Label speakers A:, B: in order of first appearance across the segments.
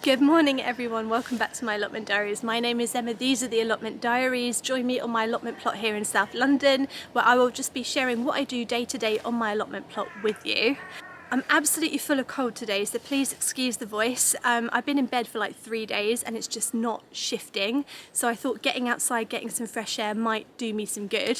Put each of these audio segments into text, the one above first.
A: Good morning everyone, welcome back to my allotment diaries. My name is Emma, these are the allotment diaries. Join me on my allotment plot here in South London, where I will just be sharing what I do day to day on my allotment plot with you. I'm absolutely full of cold today, so please excuse the voice. I've been in bed for like 3 days and it's just not shifting, so I thought getting outside, getting some fresh air might do me some good.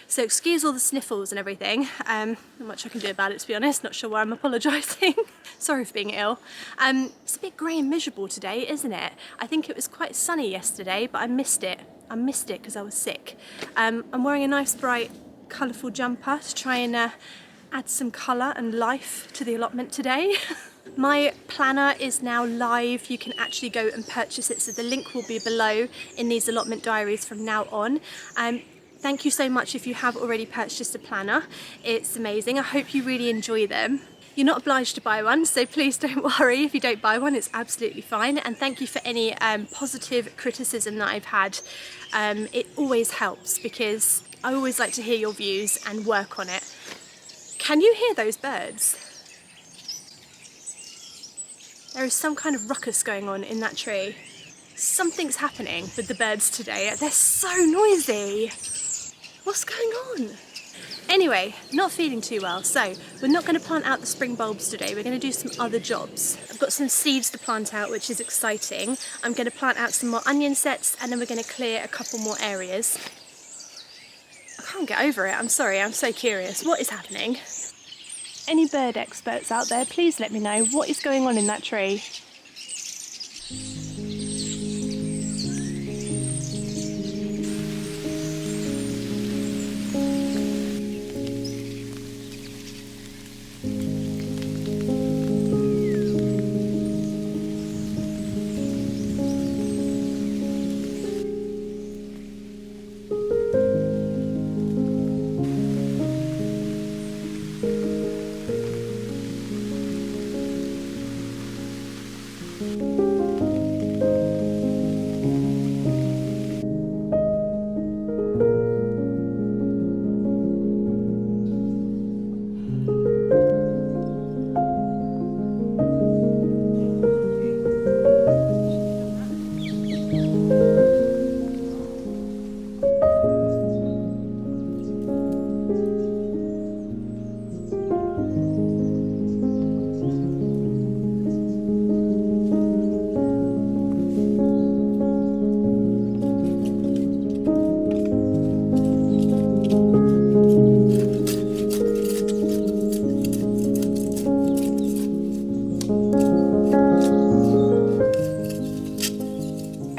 A: So excuse all the sniffles and everything. Not much I can do about it, to be honest, not sure why I'm apologising. Sorry for being ill. It's a bit grey and miserable today, isn't it? I think it was quite sunny yesterday, but I missed it. I missed it because I was sick. I'm wearing a nice bright colourful jumper to try and add some colour and life to the allotment today. My planner is now live. You can actually go and purchase it, so the link will be below in these allotment diaries from now on. Thank you so much if you have already purchased a planner. It's amazing. I hope you really enjoy them. You're not obliged to buy one, so please don't worry if you don't buy one, it's absolutely fine. And thank you for any positive criticism that I've had. It always helps because I always like to hear your views and work on it. Can you hear those birds? There is some kind of ruckus going on in that tree. Something's happening with the birds today. They're so noisy. What's going on? Anyway, not feeling too well, so we're not going to plant out the spring bulbs today. We're going to do some other jobs. I've got some seeds to plant out, which is exciting. I'm going to plant out some more onion sets and then we're going to clear a couple more areas. I can't get over it, I'm sorry, I'm so curious. What is happening? Any bird experts out there, please let me know what is going on in that tree.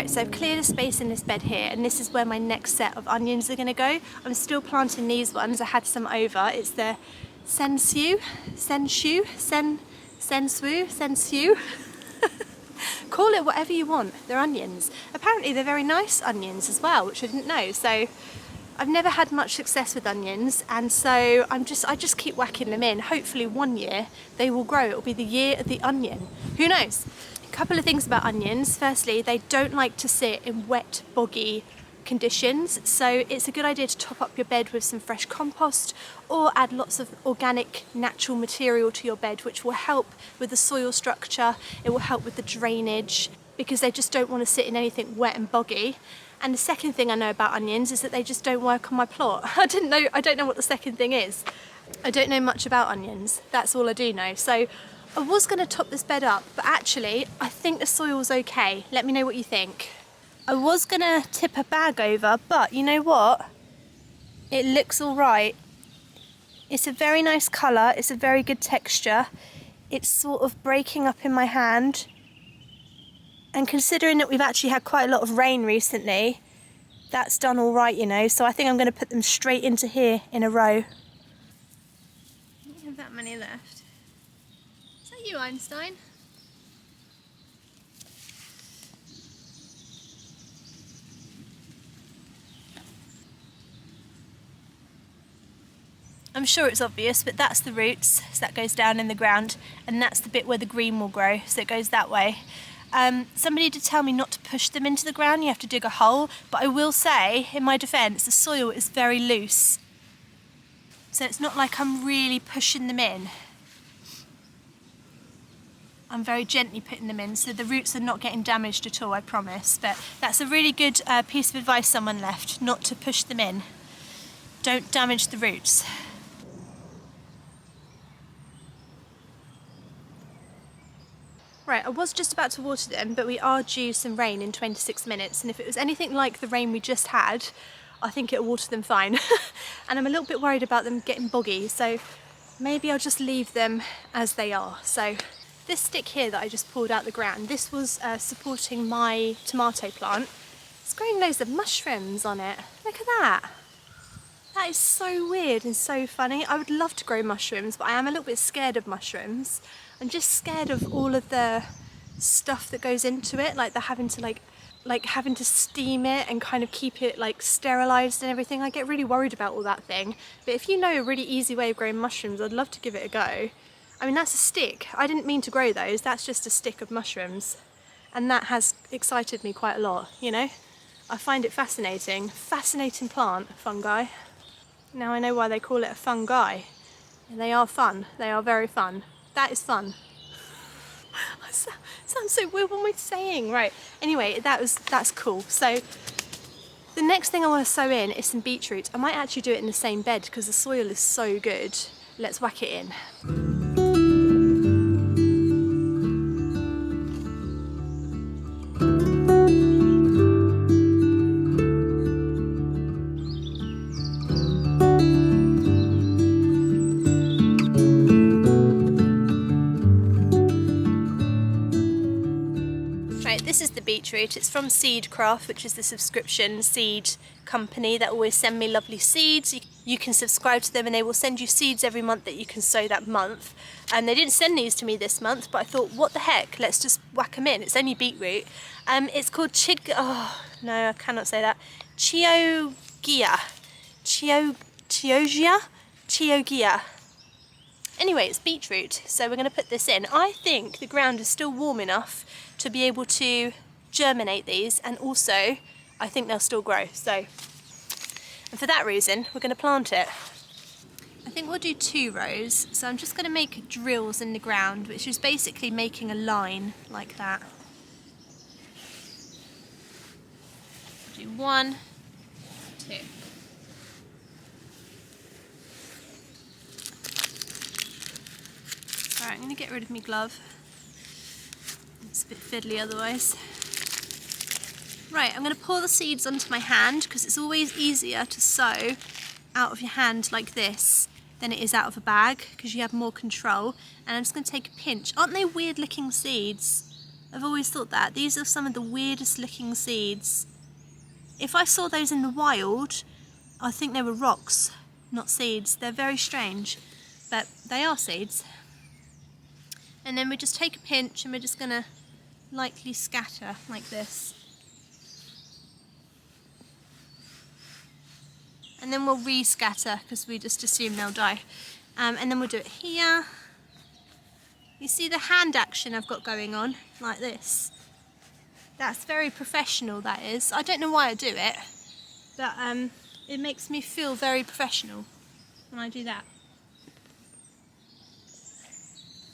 A: So I've cleared a space in this bed here, and this is where my next set of onions are going to go. I'm still planting these ones. I had some over. It's the Sensu. Call it whatever you want. They're onions. Apparently they're very nice onions as well, which I didn't know. So I've never had much success with onions, and so I just keep whacking them in. Hopefully one year they will grow. It'll be the year of the onion. Who knows? Couple of things about onions. Firstly, they don't like to sit in wet, boggy conditions, so it's a good idea to top up your bed with some fresh compost or add lots of organic natural material to your bed, which will help with the soil structure. It will help with the drainage because they just don't want to sit in anything wet and boggy. And the second thing I know about onions is that they just don't work on my plot. I don't know what the second thing is. I don't know much about onions. That's all I do know. So I was going to top this bed up, but actually I think the soil's okay. Let me know what you think. I was going to tip a bag over, but you know what? It looks all right. It's a very nice colour, it's a very good texture. It's sort of breaking up in my hand. And considering that we've actually had quite a lot of rain recently, that's done all right, you know. So I think I'm going to put them straight into here in a row. I don't have that many left. Is that you, Einstein? I'm sure it's obvious, but that's the roots, so that goes down in the ground, and that's the bit where the green will grow, so it goes that way. Somebody did tell me not to push them into the ground, you have to dig a hole, but I will say, in my defence, the soil is very loose. So it's not like I'm really pushing them in. I'm very gently putting them in, so the roots are not getting damaged at all, I promise. But that's a really good piece of advice someone left, not to push them in. Don't damage the roots. Right, I was just about to water them, but we are due some rain in 26 minutes, and if it was anything like the rain we just had, I think it'll water them fine. And I'm a little bit worried about them getting boggy, so maybe I'll just leave them as they are. So this stick here that I just pulled out the ground, this was supporting my tomato plant. It's growing loads of mushrooms on it. Look at that. That is so weird and so funny. I would love to grow mushrooms, but I am a little bit scared of mushrooms. I'm just scared of all of the stuff that goes into it, like the having to like having to steam it and kind of keep it like sterilized and everything. I get really worried about all that thing. But if you know a really easy way of growing mushrooms, I'd love to give it a go. I mean, that's a stick. I didn't mean to grow those. That's just a stick of mushrooms. And that has excited me quite a lot, you know? I find it fascinating. Fascinating plant, fungi. Now I know why they call it a fungi. And they are fun. They are very fun. That is fun. Sounds so weird. What am I saying? Right. Anyway, that's cool. So the next thing I want to sow in is some beetroot. I might actually do it in the same bed because the soil is so good. Let's whack it in. This is the beetroot. It's from Seedcraft, which is the subscription seed company that always send me lovely seeds. You can subscribe to them and they will send you seeds every month that you can sow that month. And they didn't send these to me this month, but I thought, what the heck, let's just whack them in. It's only beetroot. It's called I cannot say that. Chioggia. Anyway, it's beetroot, so we're going to put this in. I think the ground is still warm enough to be able to germinate these, and also I think they'll still grow. So, and for that reason, we're going to plant it. I think we'll do 2 rows. So I'm just going to make drills in the ground, which is basically making a line like that. Do 1, 2. Alright, I'm going to get rid of my glove. It's a bit fiddly otherwise. Right, I'm going to pour the seeds onto my hand because it's always easier to sow out of your hand like this than it is out of a bag because you have more control. And I'm just going to take a pinch. Aren't they weird looking seeds? I've always thought that. These are some of the weirdest looking seeds. If I saw those in the wild, I think they were rocks, not seeds. They're very strange, but they are seeds. And then we just take a pinch and we're just going to lightly scatter like this. And then we'll re-scatter because we just assume they'll die. And then we'll do it here. You see the hand action I've got going on, like this. That's very professional, that is. I don't know why I do it, but it makes me feel very professional when I do that.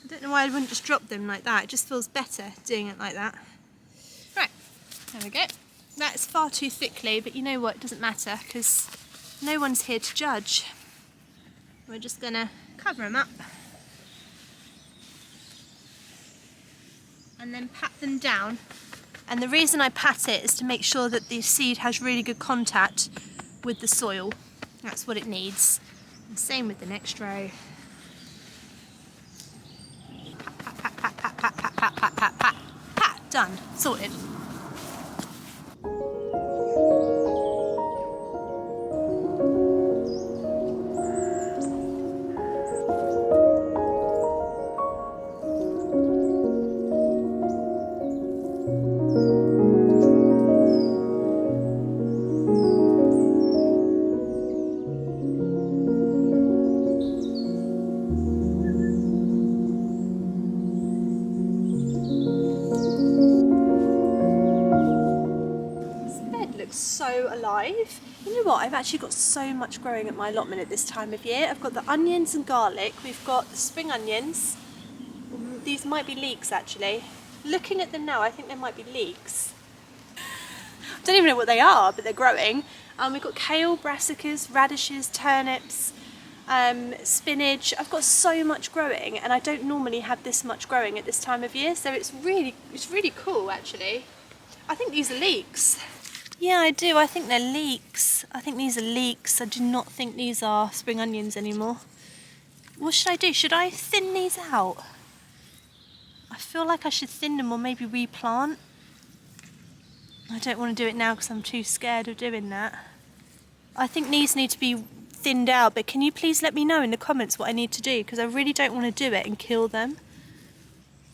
A: I don't know why I wouldn't just drop them like that. It just feels better doing it like that. Right, there we go. That's far too thickly, but you know what, it doesn't matter because no one's here to judge. We're just gonna cover them up and then pat them down. And the reason I pat it is to make sure that the seed has really good contact with the soil. That's what it needs. And same with the next row. Pat, pat, pat, pat, pat, pat, pat, pat, pat, pat, done, sorted. So alive. You know what, I've actually got so much growing at my allotment at this time of year. I've got the onions and garlic, we've got the spring onions, these might be leeks actually. Looking at them now, I think they might be leeks. Don't even know what they are, but they're growing. We've got kale, brassicas, radishes, turnips, spinach. I've got so much growing, and I don't normally have this much growing at this time of year, so it's really cool actually. I think these are leeks. Yeah, I do. I think they're leeks. I think these are leeks. I do not think these are spring onions anymore. What should I do? Should I thin these out? I feel like I should thin them or maybe replant. I don't want to do it now because I'm too scared of doing that. I think these need to be thinned out, but can you please let me know in the comments what I need to do, because I really don't want to do it and kill them.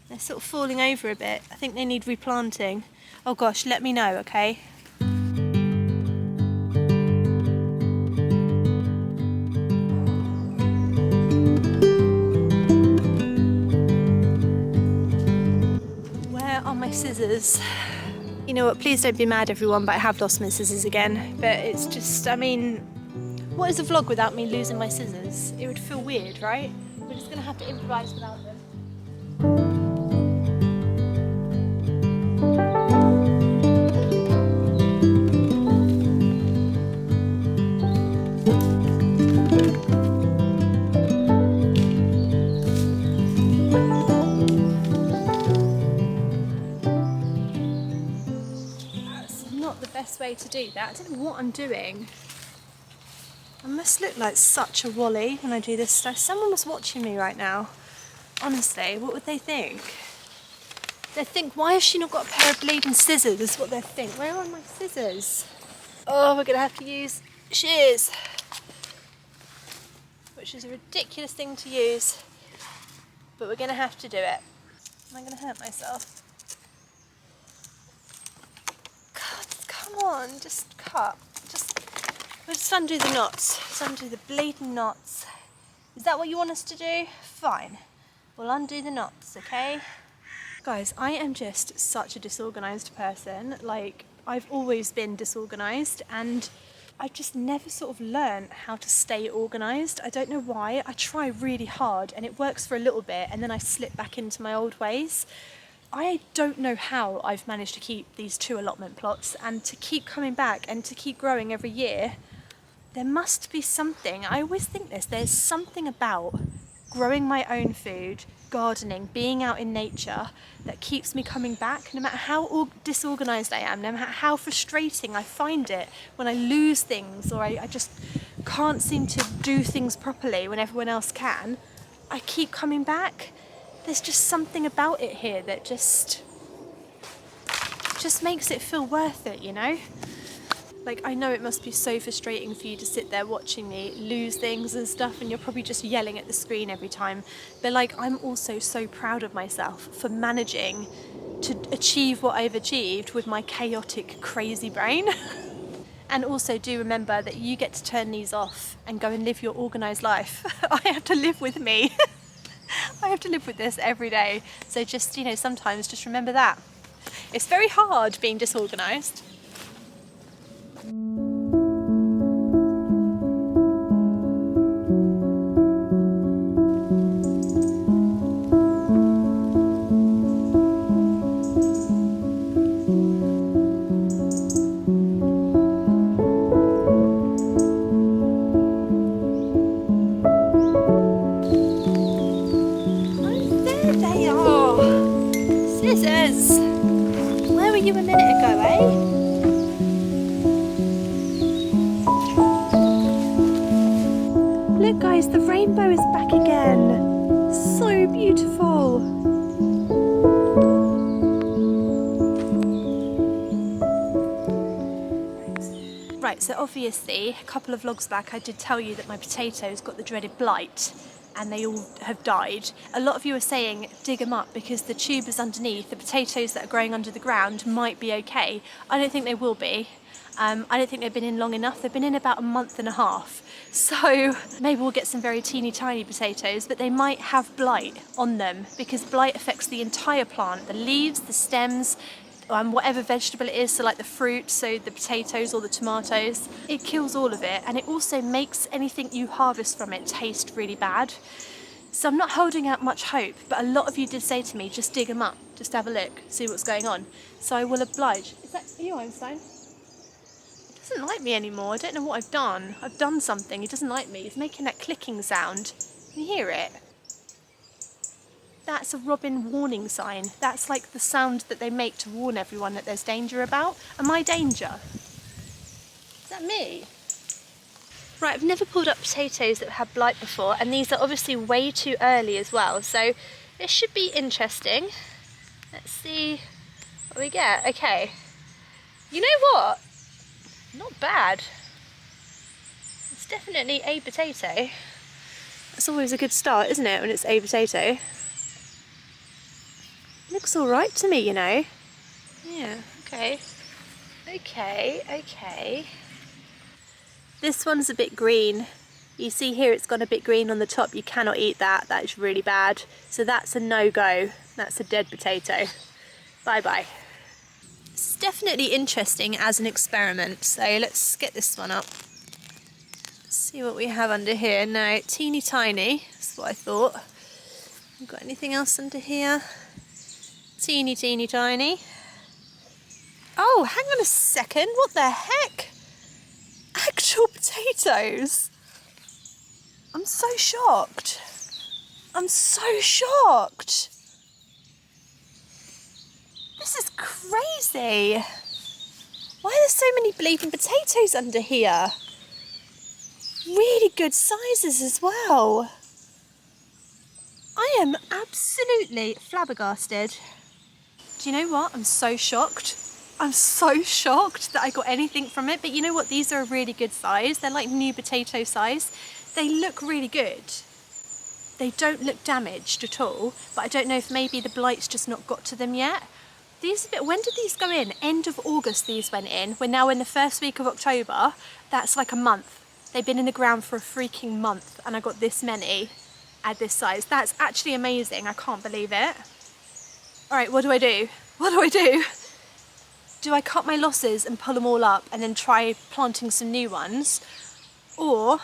A: They're sort of falling over a bit. I think they need replanting. Oh gosh, let me know, okay? Where are my scissors? You know what, please don't be mad everyone, but I have lost my scissors again. But it's just, I mean, what is a vlog without me losing my scissors? It would feel weird, right? We're just gonna have to improvise without them. That's not the best way to do that. I don't know what I'm doing. I must look like such a wally when I do this stuff. Someone was watching me right now. Honestly, what would they think? They'd think, why has she not got a pair of bleeding scissors? Is what they'd think. Where are my scissors? Oh, we're gonna have to use shears, which is a ridiculous thing to use, but we're gonna have to do it. Am I gonna hurt myself? God, come on, just cut. We'll just undo the knots. Just undo the bleeding knots. Is that what you want us to do? Fine. We'll undo the knots, okay? Guys, I am just such a disorganised person. Like, I've always been disorganised, and I've just never sort of learned how to stay organised. I don't know why. I try really hard and it works for a little bit, and then I slip back into my old ways. I don't know how I've managed to keep these 2 allotment plots and to keep coming back and to keep growing every year. There must be something. I always think this. There's something about growing my own food, gardening, being out in nature that keeps me coming back, no matter how disorganised I am, no matter how frustrating I find it when I lose things or I just can't seem to do things properly when everyone else can. I keep coming back. There's just something about it here that just makes it feel worth it, you know? Like, I know it must be so frustrating for you to sit there watching me lose things and stuff, and you're probably just yelling at the screen every time. But like, I'm also so proud of myself for managing to achieve what I've achieved with my chaotic, crazy brain. And also do remember that you get to turn these off and go and live your organised life. I have to live with me. I have to live with this every day. So just, you know, sometimes just remember that. It's very hard being disorganised. Scissors! Where were you a minute ago, eh? Look guys, the rainbow is back again. So beautiful. Right, so obviously a couple of vlogs back I did tell you that my potatoes got the dreaded blight, and they all have died. A lot of you are saying dig them up because the tubers underneath, the potatoes that are growing under the ground, might be okay. I don't think they will be. I don't think they've been in long enough. They've been in about a month and a half. So maybe we'll get some very teeny tiny potatoes, but they might have blight on them because blight affects the entire plant, the leaves, the stems, whatever vegetable it is, so like the fruit, so the potatoes or the tomatoes, it kills all of it, and it also makes anything you harvest from it taste really bad. So I'm not holding out much hope, but a lot of you did say to me, just dig them up, just have a look, see what's going on. So I will oblige. Are you Einstein? He doesn't like me anymore. I don't know what I've done. I've done something. He doesn't like me. He's making that clicking sound. Can you hear it? That's a robin warning sign. That's like the sound that they make to warn everyone that there's danger about. Am I danger? Is that me? Right, I've never pulled up potatoes that have had blight before, and these are obviously way too early as well, so this should be interesting. Let's see what we get. Okay, you know what? Not bad. It's definitely a potato. That's always a good start, isn't it, when it's a potato? Looks all right to me, you know. Yeah, okay. Okay. This one's a bit green. You see here it's got a bit green on the top. You cannot eat that. That is really bad. So that's a no-go. That's a dead potato. Bye-bye. It's definitely interesting as an experiment. So let's get this one up. Let's see what we have under here. No, teeny tiny. That's what I thought. Got anything else under here? Teeny tiny. Oh, hang on a second. What the heck? Actual potatoes. I'm so shocked. I'm so shocked. This is crazy. Why are there so many bleeding potatoes under here? Really good sizes as well. I am absolutely flabbergasted. Do you know what? I'm so shocked. I'm so shocked that I got anything from it, but you know what? These are a really good size. They're like new potato size. They look really good. They don't look damaged at all, but I don't know if maybe the blight's just not got to them yet. When did these go in? End of August these went in. We're now in the first week of October. That's like a month. They've been in the ground for a freaking month, and I got this many at this size. That's actually amazing. I can't believe it. All right, what do I do? What do I do? Do I cut my losses and pull them all up and then try planting some new ones? Or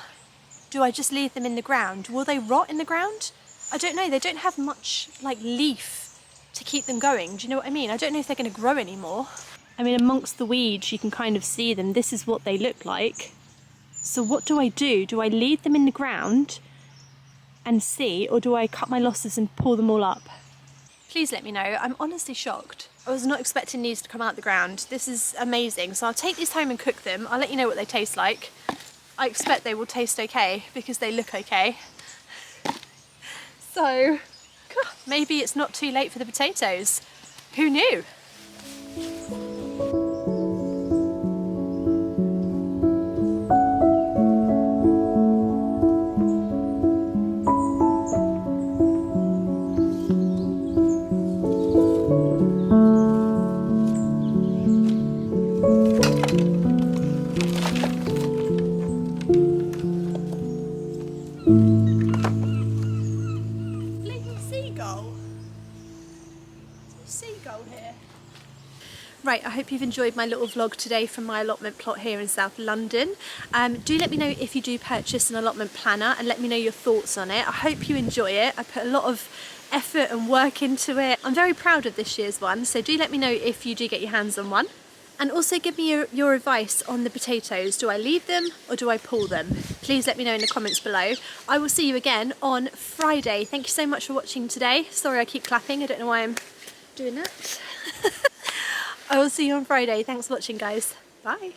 A: do I just leave them in the ground? Will they rot in the ground? I don't know. They don't have much like leaf to keep them going. Do you know what I mean? I don't know if they're going to grow anymore. I mean, amongst the weeds, you can kind of see them. This is what they look like. So what do I do? Do I leave them in the ground and see, or do I cut my losses and pull them all up? Please let me know. I'm honestly shocked. I was not expecting these to come out the ground. This is amazing. So I'll take these home and cook them. I'll let you know what they taste like. I expect they will taste okay because they look okay. So maybe it's not too late for the potatoes. Who knew? Right, I hope you've enjoyed my little vlog today from my allotment plot here in South London. Do let me know if you do purchase an allotment planner and let me know your thoughts on it. I hope you enjoy it. I put a lot of effort and work into it. I'm very proud of this year's one, so do let me know if you do get your hands on one. And also give me your advice on the potatoes. Do I leave them or do I pull them? Please let me know in the comments below. I will see you again on Friday. Thank you so much for watching today. Sorry I keep clapping, I don't know why I'm doing that. I will see you on Friday. Thanks for watching, guys. Bye.